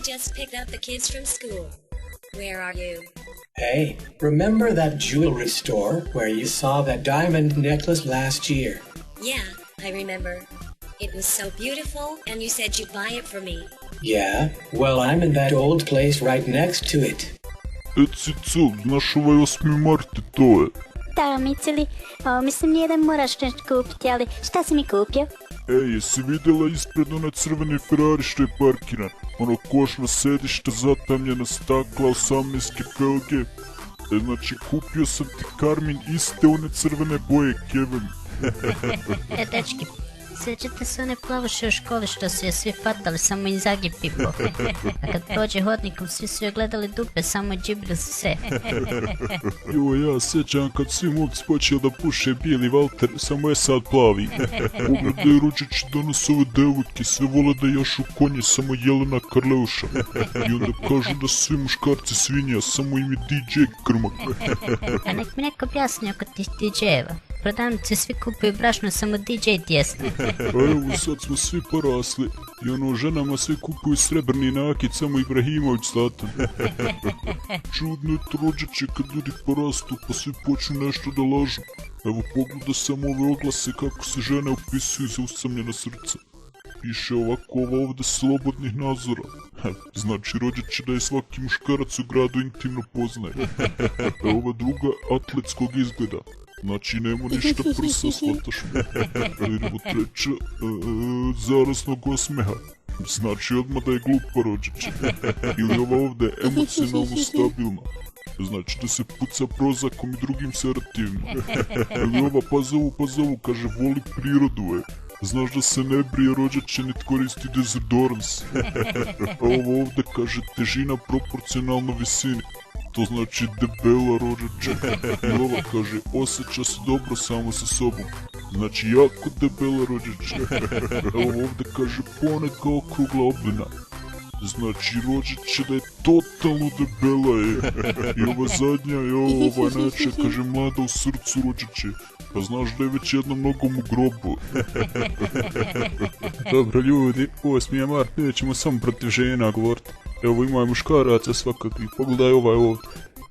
just picked up the kids from school. Where are you? Hey, remember that jewelry store where you saw that diamond necklace last year? Yeah, I remember. It was so beautiful, and you said you'd buy it for me. Yeah, well, I'm in that old place right next to it. Cico, znaš ovaj 8. Mart, to je. Da, Miceli, mislim nije da moraš nešto kupiti, ali šta si mi kupio? Ej, jesi vidjela ispred one crvene Ferrari što je parkiran? Ono košno sedište, zatamljena stakla, 18 pelge. Znači, kupio sam ti Karmin iste one crvene boje, Kevin. Dečki, sjećate se one plavuše u školi što su je svi fatali, samo im zagi pipo. A kad prođe hodnikom, svi su joj gledali dupe, samo džibili su se. Ja sjećam kad svi momci počeli da puše bijeli Valter, samo je sad plavi. Pogledaj, rođači danas ove devojke, sve vole da jašu konje, samo Jelena Karleuša. I onda kažu da su svi muškarci svinja, samo im je DJ krmak. A nek mi neko objasni oko tih DJ-eva. Prodavnici svi kupuju brašno, samo DJ tjesno. A evo, sad smo svi porasli. I ono, ženama svi kupuju srebrni nakit, samo Ibrahimović zlatan. Čudno je to, rođače, kad ljudi porastu pa svi počnu nešto da lažu. Evo, pogledaj samo ove oglase kako se žene upisuju za usamljena srca. Piše ovako, ovo ovdje slobodnih nazora. Znači, rođače, da je svaki muškarac u gradu intimno poznaje. A ova druga, atletskog izgleda. Znači, nema ništa prsa, shvataš me. Idemo treća, zaraznog osmeha. Znači, odmah da je glupa, rođače. Ili ova ovdje, emocionalno stabilna. Znači da se puca prozakom i drugim serativima. Ili ova, pa zovu, kaže, voli prirodu, Znaš da se ne brije, rođače, niti koristi dezodorans. A ovo ovdje, kaže, težina proporcionalno visini. To znači debela, rođače. I ova kaže, osjeća se dobro samo sa sobom. Znači jako debela, rođače. Evo ovdje kaže, poneka okrugla oblina. Znači, rođače, da je totalno debela, I ova zadnja, ova najjača, kaže, mlada u srcu, rođače. Pa znaš da je već jednom nogom u grobu. Dobro ljudi, 8. mart nećemo samo protiv žena govoriti. Evo ima muškaraca svakakvih, pogledaj ovaj ovdje.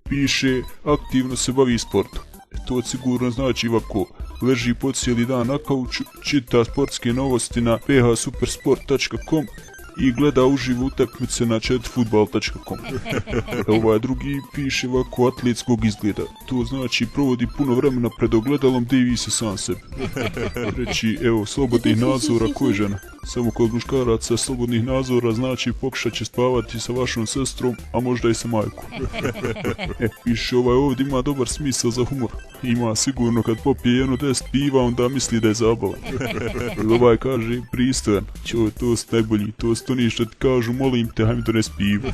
Piše, aktivno se bavi sportom. To sigurno znači ovako, leži po cijeli dan na kauču, čita sportske novosti na phsupersport.com i gleda uživo utakmice na chatfootball.com. Ovaj drugi piše ovako, atletskog izgleda. To znači provodi puno vremena pred ogledalom, divi se sam sebi. Treći, evo, slobodnih nadzora, ko je žena? Samo kod muškaraca slobodnih nadzora znači pokušat će spavati sa vašom sestrom, a možda i sa majkom. Piše ovaj ovdje ima dobar smisao za humor. Ima sigurno kad popije jedno 10 piva, onda misli da je zabavan. Ovaj kaže pristojan. Čoj, to su najbolji, to su oni što ti kažu, molim te, hajme donesi pivo.